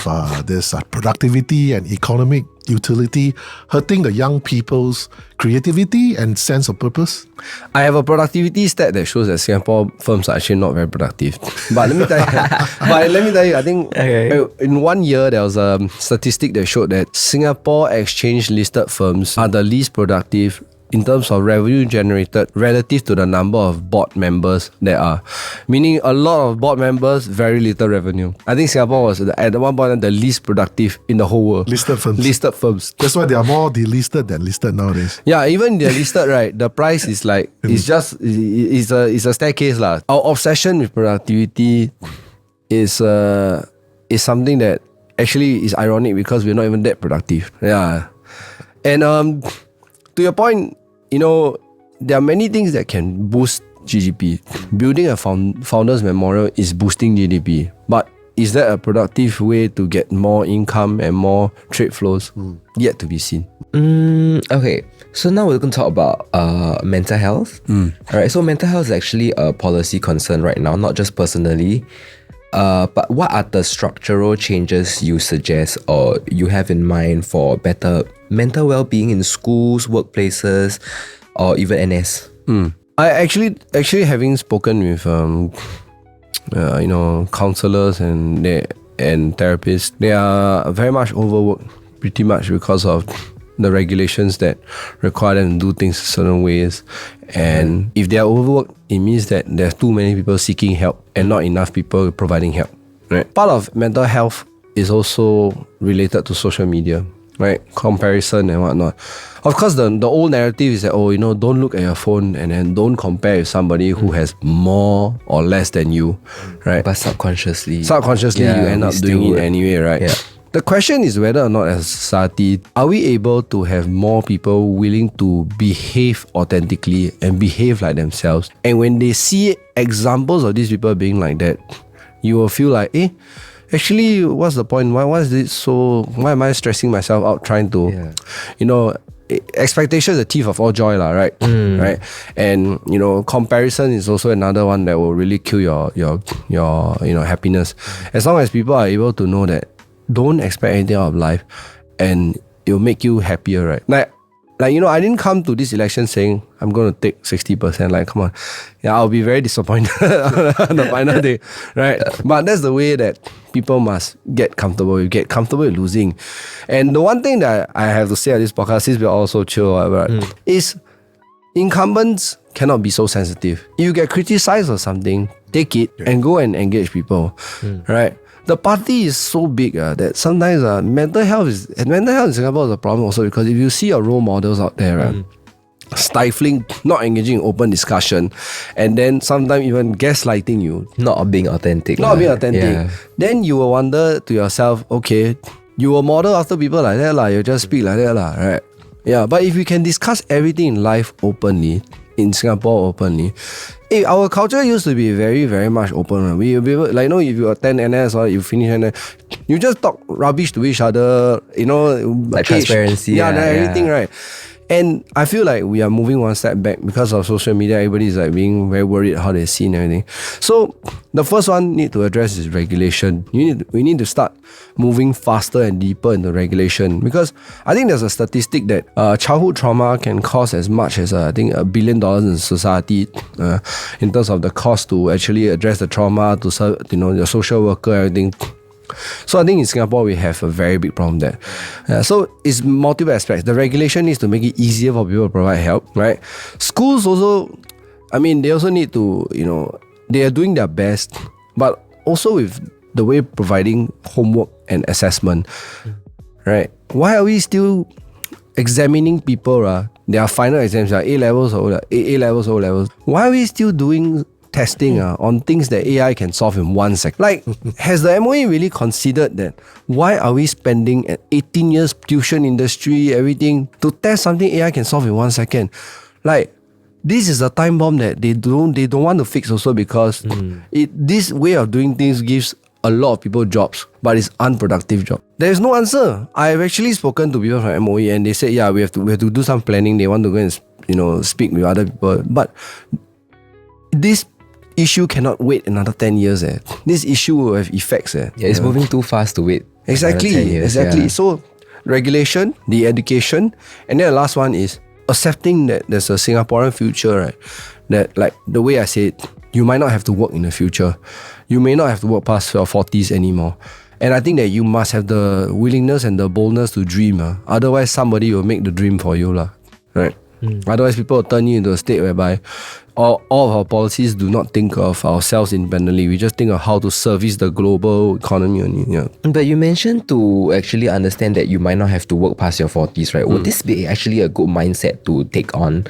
this productivity and economic utility hurting the young people's creativity and sense of purpose? I have a productivity stat that shows that Singapore firms are actually not very productive. But let me tell you, I think in 1 year there was a statistic that showed that Singapore exchange listed firms are the least productive in terms of revenue generated relative to the number of board members there are. Meaning a lot of board members, very little revenue. I think Singapore was at one point the least productive in the whole world. Listed firms. That's why they are more delisted than listed nowadays. Yeah, even they're listed, right? The price is like, it's a staircase lah. Our obsession with productivity is something that actually is ironic because we're not even that productive. Yeah. And to your point, there are many things that can boost GDP. Building a founder's memorial is boosting GDP. But is that a productive way to get more income and more trade flows? Yet to be seen. Okay, so now we're going to talk about mental health. Alright, so mental health is actually a policy concern right now, not just personally. But what are the structural changes you suggest or you have in mind for better mental well-being in schools, workplaces, or even NS? I actually having spoken with counselors and therapists, they are very much overworked, pretty much because of the regulations that require them to do things certain ways. And if they are overworked, it means that there's too many people seeking help and not enough people providing help. Right? Part of mental health is also related to social media, right? Comparison and whatnot. Of course, the old narrative is that, don't look at your phone and then don't compare with somebody who has more or less than you, right? But subconsciously you end up doing it anyway, right? Yeah. The question is whether or not as a society, are we able to have more people willing to behave authentically and behave like themselves? And when they see examples of these people being like that, you will feel like, actually, what's the point? Why am I stressing myself out trying to, expectation is the thief of all joy, right? Right? And, comparison is also another one that will really kill your happiness. As long as people are able to know that, don't expect anything out of life and it'll make you happier, right? Like I didn't come to this election saying I'm going to take 60%. Like, come on. Yeah, I'll be very disappointed on the final day, right? But that's the way that people must get comfortable. You get comfortable with losing. And the one thing that I have to say on this podcast, since we're all so chill, is incumbents cannot be so sensitive. If you get criticized or something, take it and go and engage people, right? The party is so big that sometimes mental health in Singapore is a problem also because if you see your role models out there, right, stifling, not engaging in open discussion, and then sometimes even gaslighting you. Not being authentic. Not being authentic. Yeah. Then you will wonder to yourself, okay, you will model after people like that, you just speak like that, right? Yeah, but if we can discuss everything in life openly, in Singapore openly, our culture used to be very, very much open. We if you attend NS or you finish NS, you just talk rubbish to each other, Like transparency. Everything, right? And I feel like we are moving one step back because of social media. Everybody is like being very worried how they see and everything. So the first one need to address is regulation. We need to start moving faster and deeper into regulation, because I think there's a statistic that childhood trauma can cost as much as I think $1 billion in society in terms of the cost to actually address the trauma, to serve, your social worker, everything. So I think in Singapore we have a very big problem there. So it's multiple aspects. The regulation needs to make it easier for people to provide help, right? Schools also, they also need to, they are doing their best, but also with the way providing homework and assessment, right? Why are we still examining people? Their final exams are A-levels or A-levels, O-levels. Why are we still doing testing on things that AI can solve in 1 second? Like, has the MOE really considered that? Why are we spending 18 years tuition industry, everything, to test something AI can solve in 1 second? Like, this is a time bomb that they don't want to fix also, because this way of doing things gives a lot of people jobs, but it's unproductive job. There is no answer. I've actually spoken to people from MOE and they said, yeah, we have to do some planning. They want to go and speak with other people, but this issue cannot wait another 10 years. This issue will have effects. Yeah, it's moving too fast to wait. Exactly. 10 years, exactly. Yeah. So regulation, the education, and then the last one is accepting that there's a Singaporean future, right? That, like the way I said, you might not have to work in the future. You may not have to work past your 40s anymore. And I think that you must have the willingness and the boldness to dream. Otherwise, somebody will make the dream for you, right? Otherwise, people will turn you into a state whereby all of our policies do not think of ourselves independently. We just think of how to service the global economy only. Yeah. But you mentioned to actually understand that you might not have to work past your 40s, right? Would this be actually a good mindset to take on?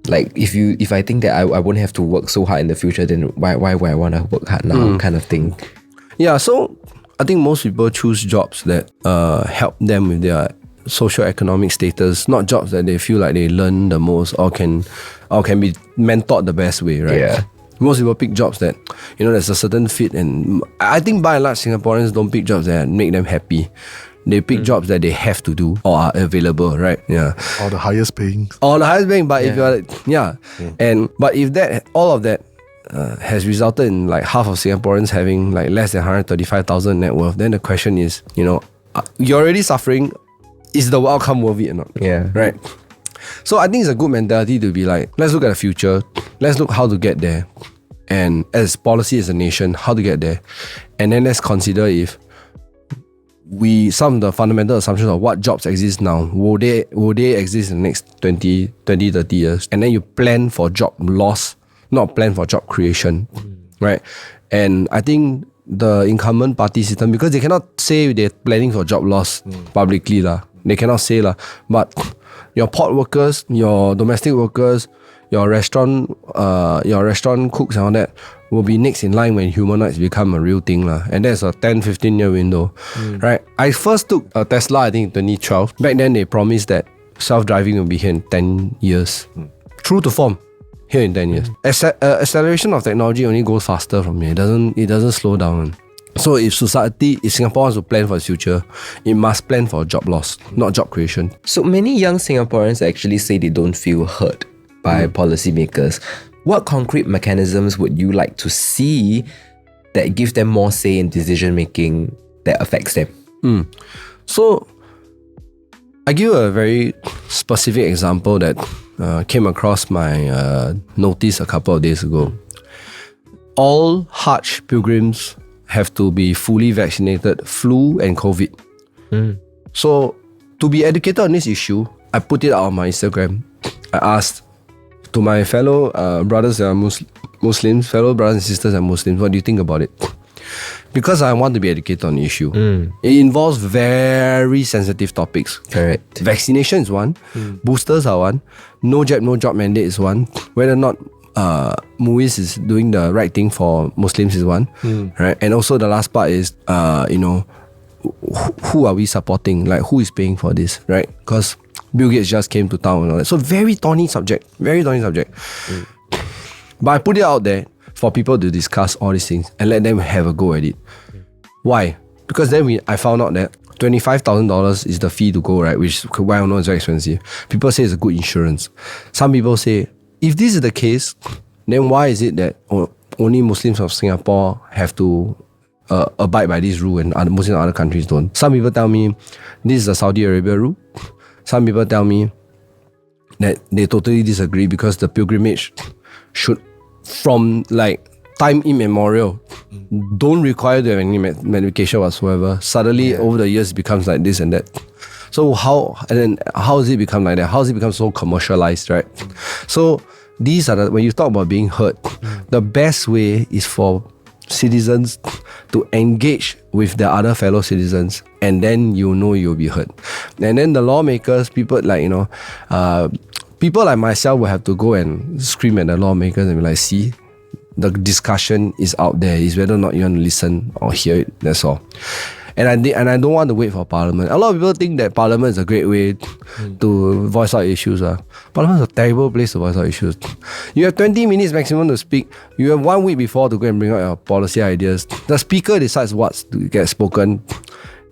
Like, if I think that I won't have to work so hard in the future, then why would I want to work hard now, kind of thing? Yeah, so I think most people choose jobs that help them with their socio-economic status, not jobs that they feel like they learn the most or can be mentored the best way, right? Yeah. Most people pick jobs that, there's a certain fit, and I think by and large Singaporeans don't pick jobs that make them happy. They pick jobs that they have to do or are available, right? Yeah. Or the highest paying. But if you're but if that all of that has resulted in like half of Singaporeans having like less than 135,000 net worth, then the question is, you're already suffering. Is the outcome worth it or not? Yeah. Right. So I think it's a good mentality to be like, let's look at the future. Let's look how to get there. And as policy as a nation, how to get there. And then let's consider if some of the fundamental assumptions of what jobs exist now, will they exist in the next 20, 30 years? And then you plan for job loss, not plan for job creation. Right. And I think the incumbent party system, because they cannot say they're planning for job loss publicly, they cannot say, but your port workers, your domestic workers, your restaurant cooks and all that will be next in line when humanoids become a real thing, and that's a 10-15 year window, right? I first took a Tesla, I think in 2012. Back then they promised that self-driving will be here in 10 years. True to form, here in 10 years. Acceleration of technology only goes faster from here. It doesn't slow down. So if Singapore wants to plan for its future, it must plan for job loss, not job creation. So many young Singaporeans actually say they don't feel heard by policymakers. What concrete mechanisms would you like to see that give them more say in decision making that affects them? So I give a very specific example that came across my notice a couple of days ago. All Hajj pilgrims have to be fully vaccinated, flu and COVID. So to be educated on this issue, I put it out on my Instagram. I asked to my fellow brothers that are Muslims, fellow brothers and sisters and Muslims, what do you think about it? Because I want to be educated on the issue. It involves very sensitive topics. Correct. Vaccination is one. Boosters are one. No jab, no job mandate is one. Whether or not MUIS is doing the right thing for Muslims is one. Right? And also the last part is, who are we supporting? Like, who is paying for this? Right? Because Bill Gates just came to town and all that. So very thorny subject. Very thorny subject. But I put it out there for people to discuss all these things and let them have a go at it. Why? Because then I found out that $25,000 is the fee to go, right? Which well known is very expensive. People say it's a good insurance. Some people say, if this is the case, then why is it that only Muslims of Singapore have to abide by this rule and Muslims in other countries don't? Some people tell me this is the Saudi Arabia rule. Some people tell me that they totally disagree because the pilgrimage should, from like time immemorial, don't require to have any medication whatsoever. Suddenly over the years it becomes like this and that. So how has it become like that? How has it become so commercialized, right? So these are when you talk about being heard, the best way is for citizens to engage with their other fellow citizens, and then you'll be heard. And then the lawmakers, people like people like myself will have to go and scream at the lawmakers and be like, see, the discussion is out there. It's whether or not you want to listen or hear it. That's all. And I don't want to wait for Parliament. A lot of people think that Parliament is a great way to voice out issues. Parliament is a terrible place to voice out issues. You have 20 minutes maximum to speak. You have 1 week before to go and bring out your policy ideas. The speaker decides what's to get spoken.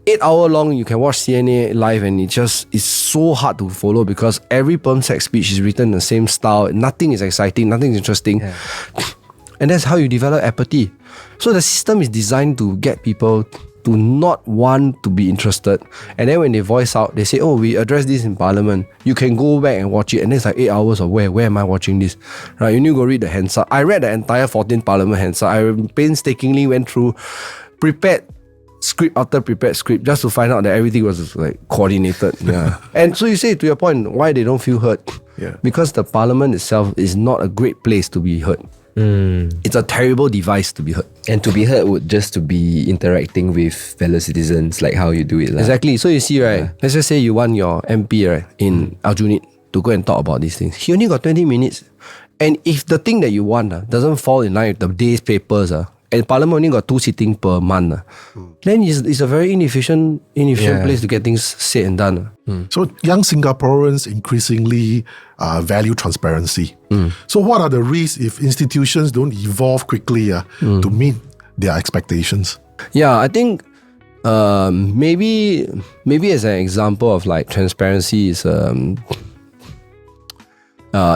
8 hour long, you can watch CNA live and it's so hard to follow because every perm sex speech is written in the same style. Nothing is exciting, nothing is interesting. Yeah. And that's how you develop apathy. So the system is designed to get people to not want to be interested. And then when they voice out, they say, oh, we addressed this in Parliament. You can go back and watch it. And it's like 8 hours of where am I watching this? Right? You need to go read the Hansard. I read the entire 14th Parliament Hansard. I painstakingly went through, prepared script after prepared script just to find out that everything was like coordinated. Yeah. And so you say, to your point, why they don't feel heard? Yeah. Because the Parliament itself is not a great place to be heard. It's a terrible device to be heard. And to be heard would just to be interacting with fellow citizens, like how you do it. Exactly. So you see, right? Let's just say you want your MP, right, in Aljunied to go and talk about these things. He only got 20 minutes. And if the thing that you want doesn't fall in line with the day's papers, and Parliament only got 2 sittings per month, then it's a very inefficient place to get things said and done. So young Singaporeans increasingly value transparency. So what are the risks if institutions don't evolve quickly to meet their expectations? Yeah, I think maybe as an example of like transparency is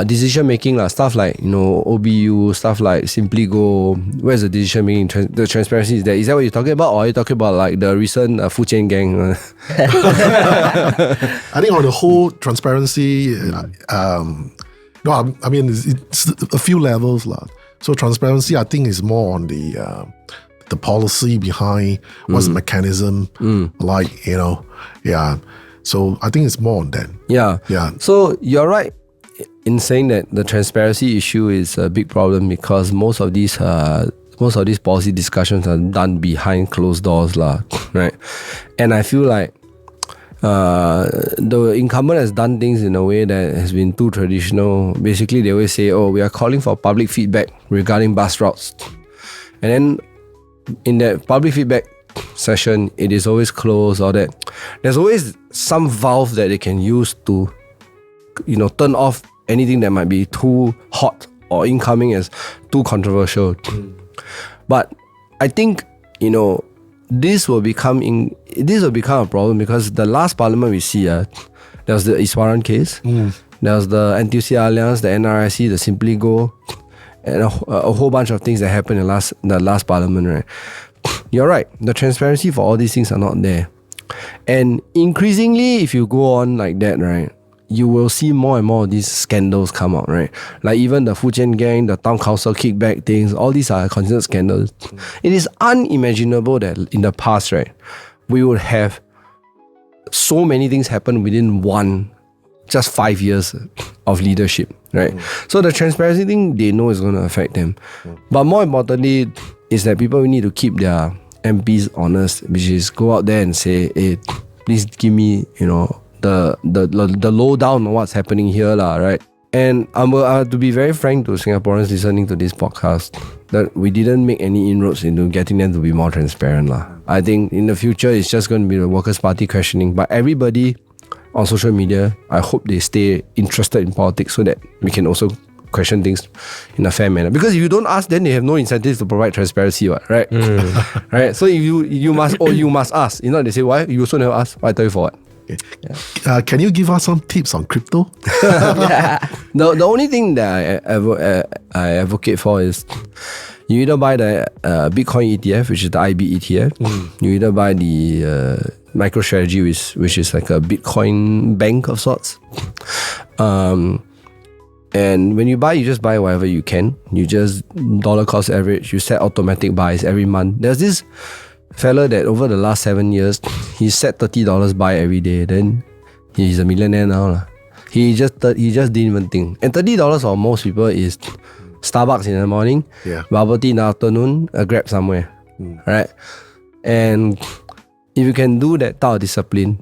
decision making, stuff like OBU, stuff like Simply Go. Where's the decision making? The transparency is there. Is that what you're talking about, or are you talking about like the recent Fujian gang? I think on the whole, transparency. I mean it's a few levels, So transparency, I think, is more on the policy behind what's the mechanism, So I think it's more on that. Yeah. So you're right in saying that the transparency issue is a big problem because most of these policy discussions are done behind closed doors, right? And I feel like the incumbent has done things in a way that has been too traditional. Basically, they always say, "Oh, we are calling for public feedback regarding bus routes," and then in that public feedback session, it is always closed. Or that there's always some valve that they can use to turn off anything that might be too hot or incoming as too controversial. But I think, this will become a problem because the last parliament we see, there was the Iswaran case, there was the NTUC Alliance, the NRIC, the Simply Go, and a whole bunch of things that happened in the last parliament, right? You're right, the transparency for all these things are not there. And increasingly, if you go on like that, right, you will see more and more of these scandals come out, right? Like even the Fujian gang, the town council kickback things, all these are considered scandals. It is unimaginable that in the past, right, we would have so many things happen within just 5 years of leadership, right? So the transparency thing, they know is going to affect them. But more importantly, is that people need to keep their MPs honest, which is go out there and say, hey, please give me, the lowdown on what's happening here, right? And to be very frank to Singaporeans listening to this podcast, that we didn't make any inroads into getting them to be more transparent. I think in the future, it's just going to be the Workers' Party questioning. But everybody on social media, I hope they stay interested in politics so that we can also question things in a fair manner. Because if you don't ask, then they have no incentives to provide transparency, right? Right? So if you must ask. They say, why? You also never ask. I tell you for what? Yeah. Can you give us some tips on crypto? The only thing that I advocate for is you either buy the Bitcoin ETF, which is the IB ETF. You either buy the MicroStrategy, which is like a Bitcoin bank of sorts. And when you buy, you just buy whatever you can. You just dollar cost average. You set automatic buys every month. There's this fella that over the last 7 years, he set $30 buy every day. Then he's a millionaire now. He just didn't even think. And $30 for most people is Starbucks in the morning, bubble tea in the afternoon, a Grab somewhere, right? And if you can do that type of discipline,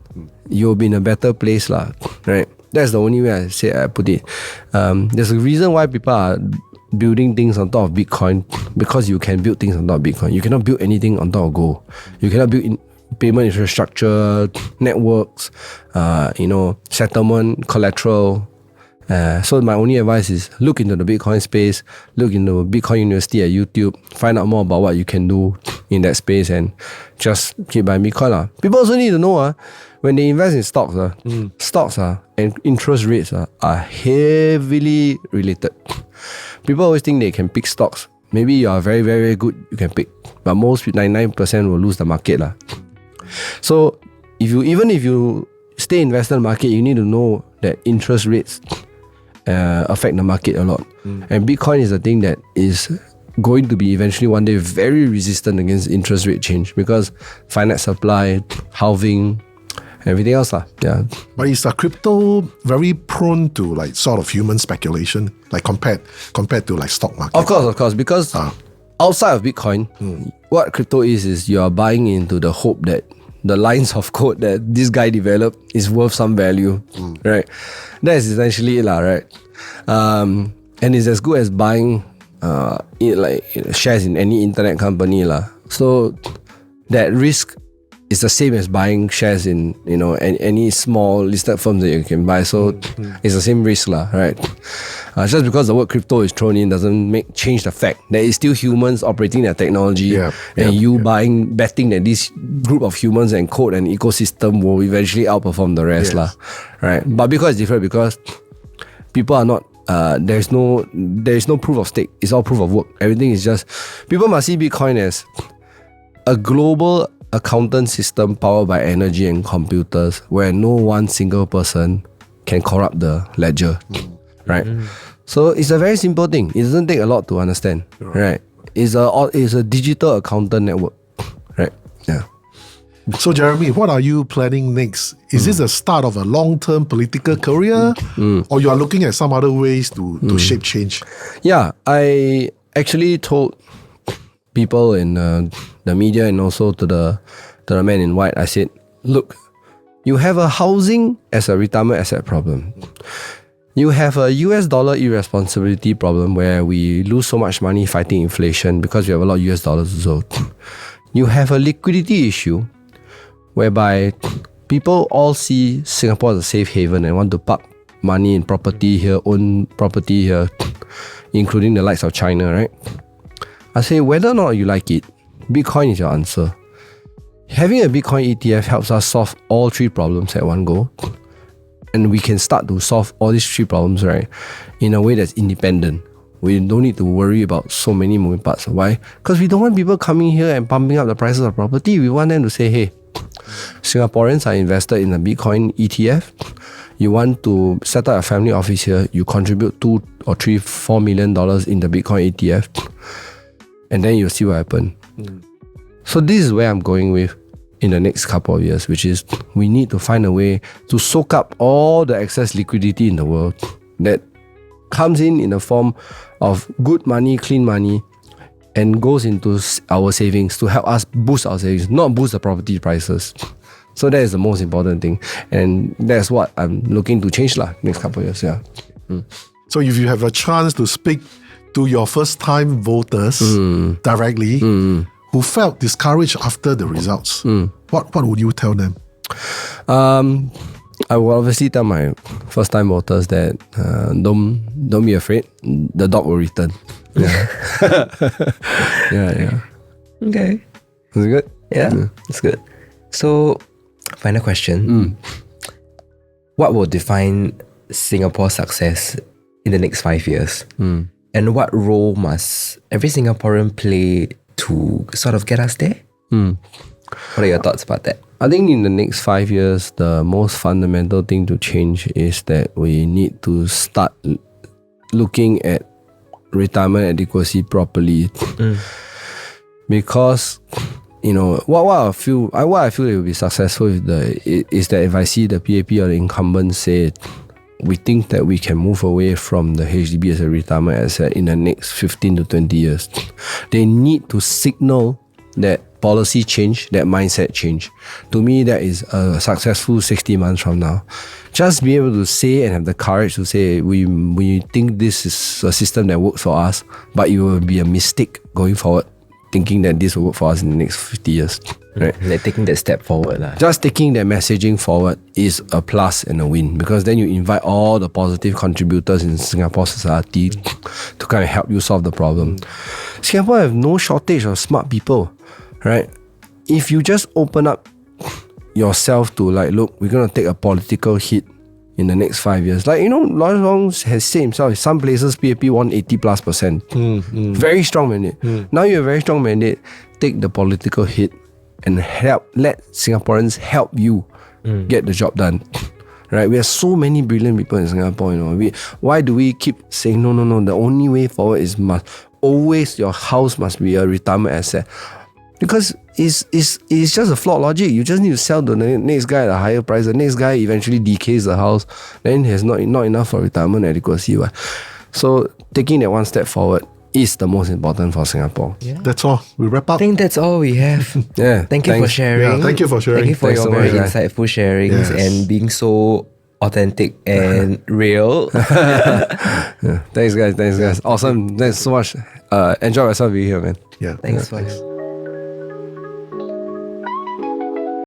you'll be in a better place, right? That's the only way I put it. There's a reason why people are building things on top of Bitcoin, because you can build things on top of Bitcoin. You cannot build anything on top of gold. You cannot build payment infrastructure, networks, settlement, collateral. So my only advice is look into the Bitcoin space, look into Bitcoin University at YouTube, find out more about what you can do in that space, and just keep buying Bitcoin. People also need to know when they invest in stocks, stocks and interest rates are heavily related. People always think they can pick stocks. Maybe you are very, very, very good, you can pick. But most 99% will lose the market. So even if you stay invested in the market, you need to know that interest rates affect the market a lot. And Bitcoin is a thing that is going to be eventually one day very resistant against interest rate change, because finite supply, halving, everything else. Yeah. But is crypto very prone to sort of human speculation, compared to stock market? Of course, because outside of Bitcoin, what crypto is you are buying into the hope that the lines of code that this guy developed is worth some value, right? That is essentially it, right? And it's as good as buying shares in any internet company, So that risk is the same as buying shares in any small listed firms that you can buy. So it's the same risk, right? Just because the word crypto is thrown in doesn't change the fact that it's still humans operating their technology, betting that this group of humans and code and ecosystem will eventually outperform the rest, right? But because it's different, because people are not. There is no proof of stake. It's all proof of work. Everything is just, people must see Bitcoin as a global accountant system powered by energy and computers, where no one single person can corrupt the ledger, right? So it's a very simple thing. It doesn't take a lot to understand, right? It's a digital accountant network, right? Yeah. So Jeremy, what are you planning next? Is this the start of a long-term political career, or you are looking at some other ways to shape change? Yeah, I actually told people in the media and also to the man in white, I said, look, you have a housing as a retirement asset problem. You have a US dollar irresponsibility problem where we lose so much money fighting inflation because we have a lot of US dollars also. You have a liquidity issue whereby people all see Singapore as a safe haven and want to park money in property here, own property here, including the likes of China, right? I say, whether or not you like it, Bitcoin is your answer. Having a Bitcoin ETF helps us solve all three problems at one go. And we can start to solve all these three problems, right, in a way that's independent. We don't need to worry about so many moving parts. Why? Because we don't want people coming here and pumping up the prices of property. We want them to say, hey, Singaporeans are invested in a Bitcoin ETF. You want to set up a family office here, you contribute $2 or $3, $4 million in the Bitcoin ETF, and then you'll see what happens. So this is where I'm going with in the next couple of years, which is we need to find a way to soak up all the excess liquidity in the world that comes in the form of good money, clean money, and goes into our savings to help us boost our savings, not boost the property prices. So that is the most important thing, and that's what I'm looking to change next couple of years. Yeah. So if you have a chance to speak to your first-time voters directly who felt discouraged after the results, what would you tell them? I will obviously tell my first-time voters that don't be afraid. The dog will return. Yeah. yeah. Okay. Is it good? Yeah, it's good. So, final question. What will define Singapore's success in the next 5 years? And what role must every Singaporean play to sort of get us there? What are your thoughts about that? I think in the next 5 years, the most fundamental thing to change is that we need to start looking at retirement adequacy properly. Because, what I feel it will be successful is that if I see the PAP or the incumbents say we think that we can move away from the HDB as a retirement asset in the next 15 to 20 years, they need to signal that policy change, that mindset change. To me, that is a successful 60 months from now. Just be able to say and have the courage to say, we think this is a system that works for us, but it will be a mistake going forward, thinking that this will work for us in the next 50 years. Right? Like taking that step forward. Just taking that messaging forward is a plus and a win, because then you invite all the positive contributors in Singapore society to kind of help you solve the problem. Singapore have no shortage of smart people, right? If you just open up yourself to look, we're going to take a political hit in the next 5 years. Lawrence Wong has said himself, some places PAP won 80+%. Very strong mandate. Now you have a very strong mandate. Take the political hit and let Singaporeans help you get the job done. Right? We have so many brilliant people in Singapore. Why do we keep saying no? The only way forward is always your house must be a retirement asset. Because it's just a flawed logic. You just need to sell the next guy at a higher price. The next guy eventually decays the house, then has not enough for retirement adequacy. So taking that one step forward is the most important for Singapore. Yeah. That's all. We wrap up. I think that's all we have. Thank you for sharing. Yeah, thank you for sharing. Thank you for Thanks your so very much, insightful sharings and being so authentic and real. Thanks guys. Awesome. Thanks so much. Enjoy myself being here, man. Yeah. Thanks for